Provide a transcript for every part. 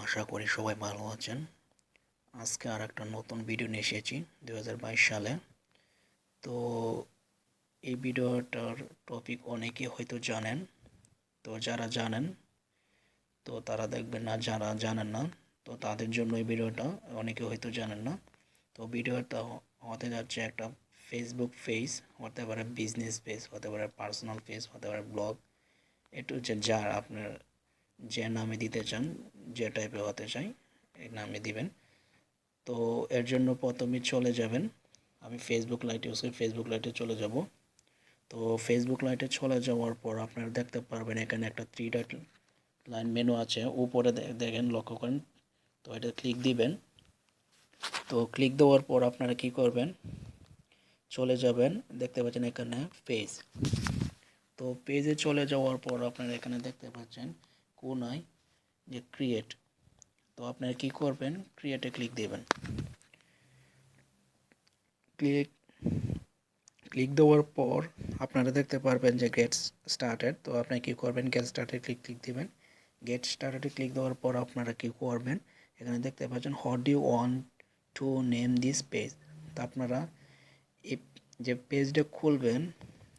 আশা করি সবাই ভালো আছেন। আজকে আর একটা নতুন ভিডিও নিয়ে এসেছি 2022 সালে। তো এই ভিডিওটার টপিক অনেকে হয়তো জানেন। তো যারা জানেন তো তারা দেখবেন, না যারা জানেন না তো তাদের জন্য এই ভিডিওটা। অনেকে হয়তো জানেন না। তো ভিডিওটা হতে যাচ্ছে একটা ফেসবুক পেজ, হতে পারে বিজনেস পেজ, হতে পারে পার্সোনাল পেজ, হতে পারে ব্লগ। এটা হচ্ছে যার আপনার যে নামে দিতে চান, যে টাইপের হতে চাই এই নামে দিবেন। তো এর জন্য প্রথমে চলে যাবেন, আমি ফেসবুক লাইট ইউজ করি, ফেসবুক লাইটে চলে যাব। তো ফেসবুক লাইটে চলে যাওয়ার পর আপনারা দেখতে পারবেন এখানে একটা থ্রি ডট লাইন মেনু আছে, উপরে দেখেন, লক্ষ্য করেন। তো এটা ক্লিক দিবেন। তো ক্লিক দেওয়ার পর আপনারা কি করবেন, চলে যাবেন, দেখতে পাচ্ছেন এখানে পেজ। তো পেজে চলে যাওয়ার পর আপনারা এখানে দেখতে পাচ্ছেন কোনায় যে ক্রিয়েট। তো আপনারা কি করবেন, ক্রিয়েটে ক্লিক দিবেন। ক্লিক ক্লিক দেওয়ার পর আপনারা দেখতে পারবেন যে গেট স্টার্টেড। তো আপনি কি করবেন, গেট স্টার্টেড ক্লিক দিবেন। গেট স্টার্টেডে ক্লিক দেওয়ার পর আপনারা কি করবেন, এখানে দেখতে পাচ্ছেন what do you want to name this page. তো আপনারা এই যে পেজটা খুলবেন,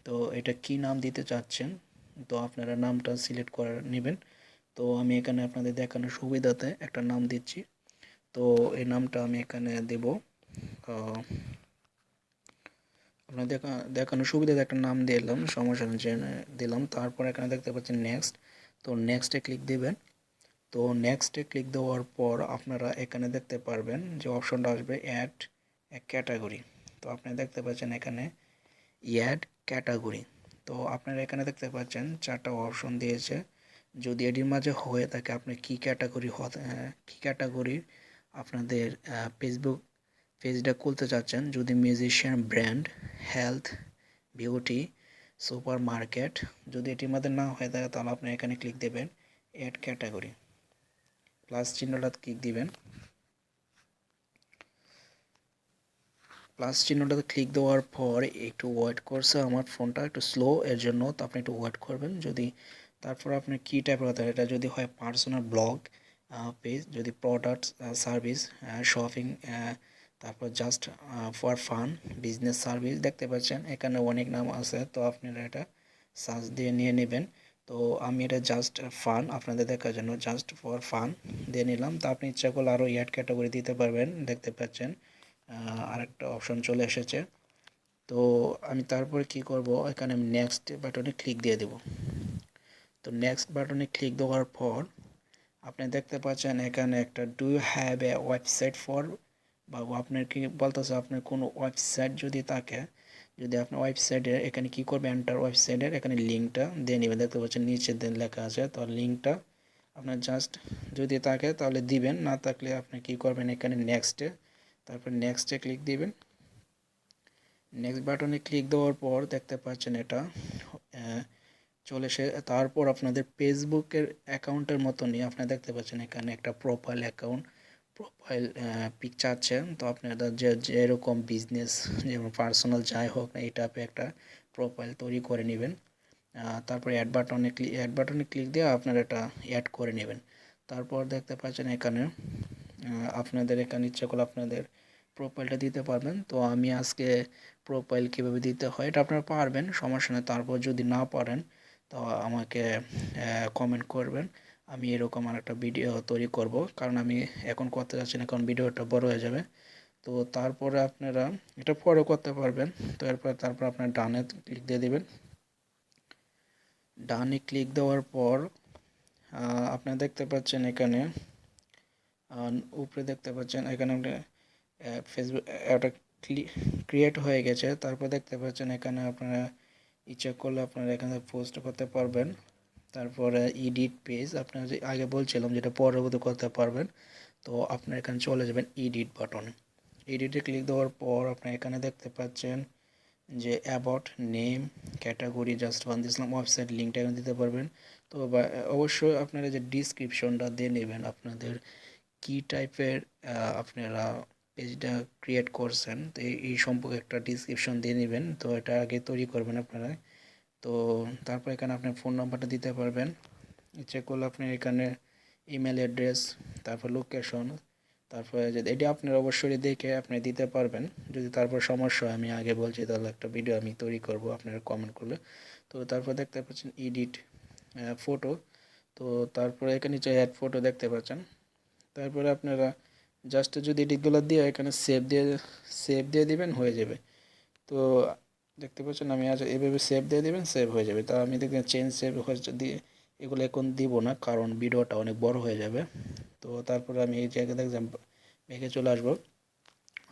তো এটা কি নাম দিতে চাচ্ছেন, তো আপনারা নামটা সিলেক্ট করে নেবেন। তো আমি এখানে আপনাদের দেখানোর সুবিধাতে একটা নাম দিচ্ছি। তো এই নামটা আমি এখানে দেব, আপনার দেখানোর সুবিধাতে একটা নাম দিলাম, সমস্যা দিলাম। তারপর এখানে দেখতে পাচ্ছেন নেক্সট। তো নেক্সটে ক্লিক দিবেন। তো নেক্সটে ক্লিক দেওয়ার পর আপনারা এখানে দেখতে পারবেন যে অপশনটা আসবে অ্যাড এ ক্যাটাগরি। তো আপনি দেখতে পাচ্ছেন এখানে অ্যাড ক্যাটাগরি। তো আপনারা এখানে দেখতে পাচ্ছেন চারটা অপশন দিয়েছে। যদি এটির মাঝে হয়ে থাকে আপনি কি ক্যাটাগরির আপনাদের ফেসবুক পেজটা খুলতে চাচ্ছেন, যদি musician, brand, health, beauty, super market, যদি এটির মধ্যে না হয়ে থাকে তাহলে আপনি এখানে ক্লিক দেবেন অ্যাড ক্যাটাগরি, প্লাস চিহ্নটা ক্লিক দিবেন। প্লাস চিহ্নটাতে ক্লিক দেওয়ার পর একটু ওয়েট করছে, আমার ফোনটা একটু স্লো এর জন্য, তো আপনি একটু ওয়েট করবেন। যদি তারপর আপনি কী টাইপের হতে এটা যদি হয় পার্সোনাল ব্লগ পেজ, যদি প্রোডাক্ট, সার্ভিস, শপিং, তারপর just for fun, business service, দেখতে পাচ্ছেন এখানে অনেক নাম আছে। তো আপনারা এটা সার্চ দিয়ে নিয়ে নেবেন। তো আমি এটা জাস্ট ফান আপনাদের দেখার জন্য জাস্ট ফর ফান দিয়ে নিলাম। তো আপনি ইচ্ছা করলে আরও অ্যাড ক্যাটাগরি দিতে পারবেন, দেখতে পাচ্ছেন আরেকটা অপশন চলে এসেছে। তো আমি তারপরে কি করব, এখানে আমি নেক্সট বাটনে ক্লিক দিয়ে দেব। তো নেক্সট বাটনে ক্লিক দেওয়ার পর আপনি দেখতে পাচ্ছেন এখানে একটা do you have a website for, বা আপনার কি বলতেছে আপনার কোনো ওয়েবসাইট যদি থাকে, যদি আপনার ওয়েবসাইটের এখানে কি করবে, এন্টার ওয়েবসাইটের এখানে লিঙ্কটা দিয়ে নেবেন। দেখতে পাচ্ছেন নিচে দেন লেখা আছে, তো লিঙ্কটা আপনার জাস্ট যদি থাকে তাহলে দিবেন, না থাকলে আপনি কি করবেন এখানে নেক্সটে, তারপর নেক্সটে ক্লিক দিবেন। নেক্সট বাটনে ক্লিক দেওয়ার পর দেখতে পাচ্ছেন এটা চলে এসে, তারপর আপনাদের ফেসবুকের অ্যাকাউন্টের মতনই আপনারা দেখতে পাচ্ছেন এখানে একটা প্রোফাইল অ্যাকাউন্ট, প্রোফাইল পিকচার আছে। তো আপনারা যেরকম বিজনেস, যেমন পার্সোনাল যাই হোক না, এই টাইপে একটা প্রোফাইল তৈরি করে নেবেন। তারপরে অ্যাড বাটনে ক্লিক দিয়ে আপনারা এটা অ্যাড করে নেবেন। তারপর দেখতে পাচ্ছেন এখানে আপনাদের এখানে ইচ্ছা করলে আপনাদের প্রোফাইলটা দিতে পারবেন। তো আমি আজকে প্রোফাইল কীভাবে দিতে হয় এটা আপনারা পারবেন, সমস্যা নেই। তারপর যদি না পারেন তো আমাকে কমেন্ট করবেন, আমি এরকম আর একটা ভিডিও তৈরি করব, কারণ আমি এখন করতে যাচ্ছি না, কারণ ভিডিওটা বড় হয়ে যাবে। তো তারপরে আপনারা এটা পরে করতে পারবেন। তো তারপর আপনার ডানে ক্লিক দিয়ে দেবেন। ডানে ক্লিক দেওয়ার পর আপনারা দেখতে পাচ্ছেন এখানে উপরে দেখতে পাচ্ছেন এখানে ফেসবুক একটা ক্রিয়েট হয়ে গেছে। তারপর দেখতে পাচ্ছেন এখানে আপনারা ইচ্ছা করলে আপনারা এখানে পোস্ট করতে পারবেন। তারপরে এডিট পেজ, আপনারা যে আগে বলছিলাম যেটা পরবর্তী করতে পারবেন। তো আপনারা এখানে চলে যাবেন এডিট বাটনে। এডিটে ক্লিক দেওয়ার পর আপনারা এখানে দেখতে পাচ্ছেন যে about, name, category, just one দিয়েছিলাম, ওয়েবসাইট লিঙ্কটা এখানে দিতে পারবেন। তো অবশ্যই আপনারা যে ডিসক্রিপশনটা দিয়ে নেবেন, আপনাদের কী টাইপের আপনারা পেজটা ক্রিয়েট করছেন, তো এই সম্পর্কে একটা ডিসক্রিপশন দিয়ে নেবেন। তো এটা আগে তৈরি করবেন আপনারা। তো তারপর এখানে আপনার ফোন নাম্বারটা দিতে পারবেন, ইচ্ছে করলে আপনি এখানে ইমেল অ্যাড্রেস, তারপর লোকেশন, তারপরে যদি এটি আপনার অবশ্যই দেখে আপনি দিতে পারবেন। যদি তারপর সমস্যা হয় আমি আগে বলছি তাহলে একটা ভিডিও আমি তৈরি করব আপনারা কমেন্ট করলে। তো তারপর দেখতে পাচ্ছেন এডিট ফটো। তো তারপরে এখানে নিচে অ্যাড ফটো দেখতে পাচ্ছেন। তারপরে আপনারা জাস্ট যদি এডিটগুলো দিয়ে এখানে সেভ দিয়ে দিবেন হয়ে যাবে। তো দেখতে পাচ্ছেন আমি আজ এভাবে সেভ দিয়ে দিবেন, সেভ হয়ে যাবে। তা আমি দেখবেন চেঞ্জ সেভ হচ্ছে দিয়ে এগুলো এখন দিব না, কারণ ভিডিওটা অনেক বড় হয়ে যাবে। তো তারপরে আমি এই জায়গায় দেখলাম মেঘে চলে আসবো।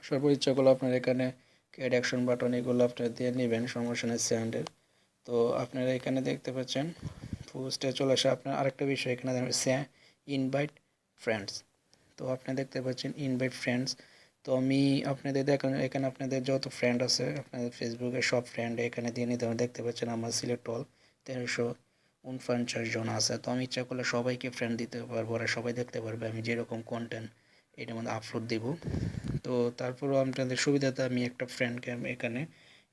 সর্বোচ্চ ইচ্ছাগুলো আপনার এখানে ক্যাড অ্যাকশন বাটন এগুলো আপনারা দিয়ে নেবেন, সমস্যা নেই স্যান্ডের। তো আপনারা এখানে দেখতে পাচ্ছেন পোস্টে চলে আসে। আপনার আরেকটা বিষয় এখানে ইনভাইট ফ্রেন্ডস। তো আপনি দেখতে পাচ্ছেন ইনভাইট ফ্রেন্ডস। তো আমি আপনাদের দেখেন এখানে আপনাদের যত ফ্রেন্ড আছে আপনাদের ফেসবুকে সব ফ্রেন্ড এখানে দিয়ে নিতে দেখতে পাচ্ছেন আমার সিলেক্ট অল 1349 জন আছে। তো আমি ইচ্ছা করলে সবাইকে ফ্রেন্ড দিতে পারবো, আর সবাই দেখতে পারবে আমি যেরকম কন্টেন্ট এটার মধ্যে আপলোড দিব। তো তারপরও আপনাদের সুবিধাতে আমি একটা ফ্রেন্ডকে আমি এখানে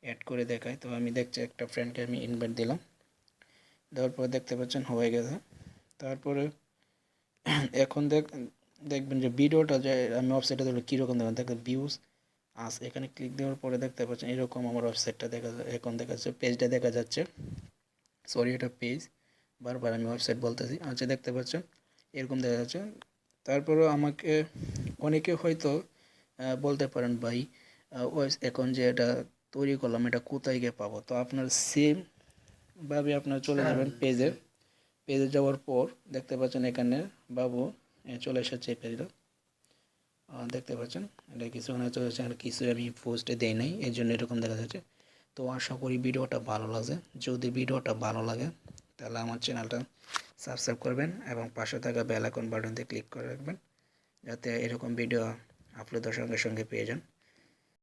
অ্যাড করে দেখাই। তো আমি দেখছি একটা ফ্রেন্ডকে আমি ইনভাইট দিলাম, দেওয়ার পর দেখতে পাচ্ছেন হয়ে গেছে। তারপরে এখন দেখবেন যে ভিডিওটা যে আমি ওয়েবসাইটে দেখলে কীরকম দেখবেন, দেখবেন ভিউজ আস এখানে ক্লিক দেওয়ার পরে দেখতে পাচ্ছেন এরকম আমার ওয়েবসাইটটা দেখা এখন দেখা যাচ্ছে, পেজটা দেখা যাচ্ছে। সরি এটা পেজ, বারবার আমি ওয়েবসাইট বলতেছি। আচ্ছা দেখতে পাচ্ছেন এরকম দেখা যাচ্ছে। তারপরেও আমাকে অনেকে হয়তো বলতে পারেন ভাই এখন যে এটা তৈরি করলাম এটা কোথায় গিয়ে পাবো। তো আপনার সেমভাবে আপনার চলে যাবেন পেজে যাওয়ার পর দেখতে পাচ্ছেন এখানে বাবু চলে এসেছে এই পেজটা, দেখতে পাচ্ছেন এটা কিছু না চলে এসেছে, আর কিছু আমি পোস্টে দেই নাই এই জন্য এরকম দেখা যাচ্ছে। তো আশা করি ভিডিওটা ভালো লাগছে। যদি ভিডিওটা ভালো লাগে তাহলে আমার চ্যানেলটা সাবস্ক্রাইব করবেন এবং পাশে থাকা বেল আইকন বাটনতে ক্লিক করে রাখবেন, যাতে এরকম ভিডিও আপলোডের সঙ্গে সঙ্গে পেয়ে যান।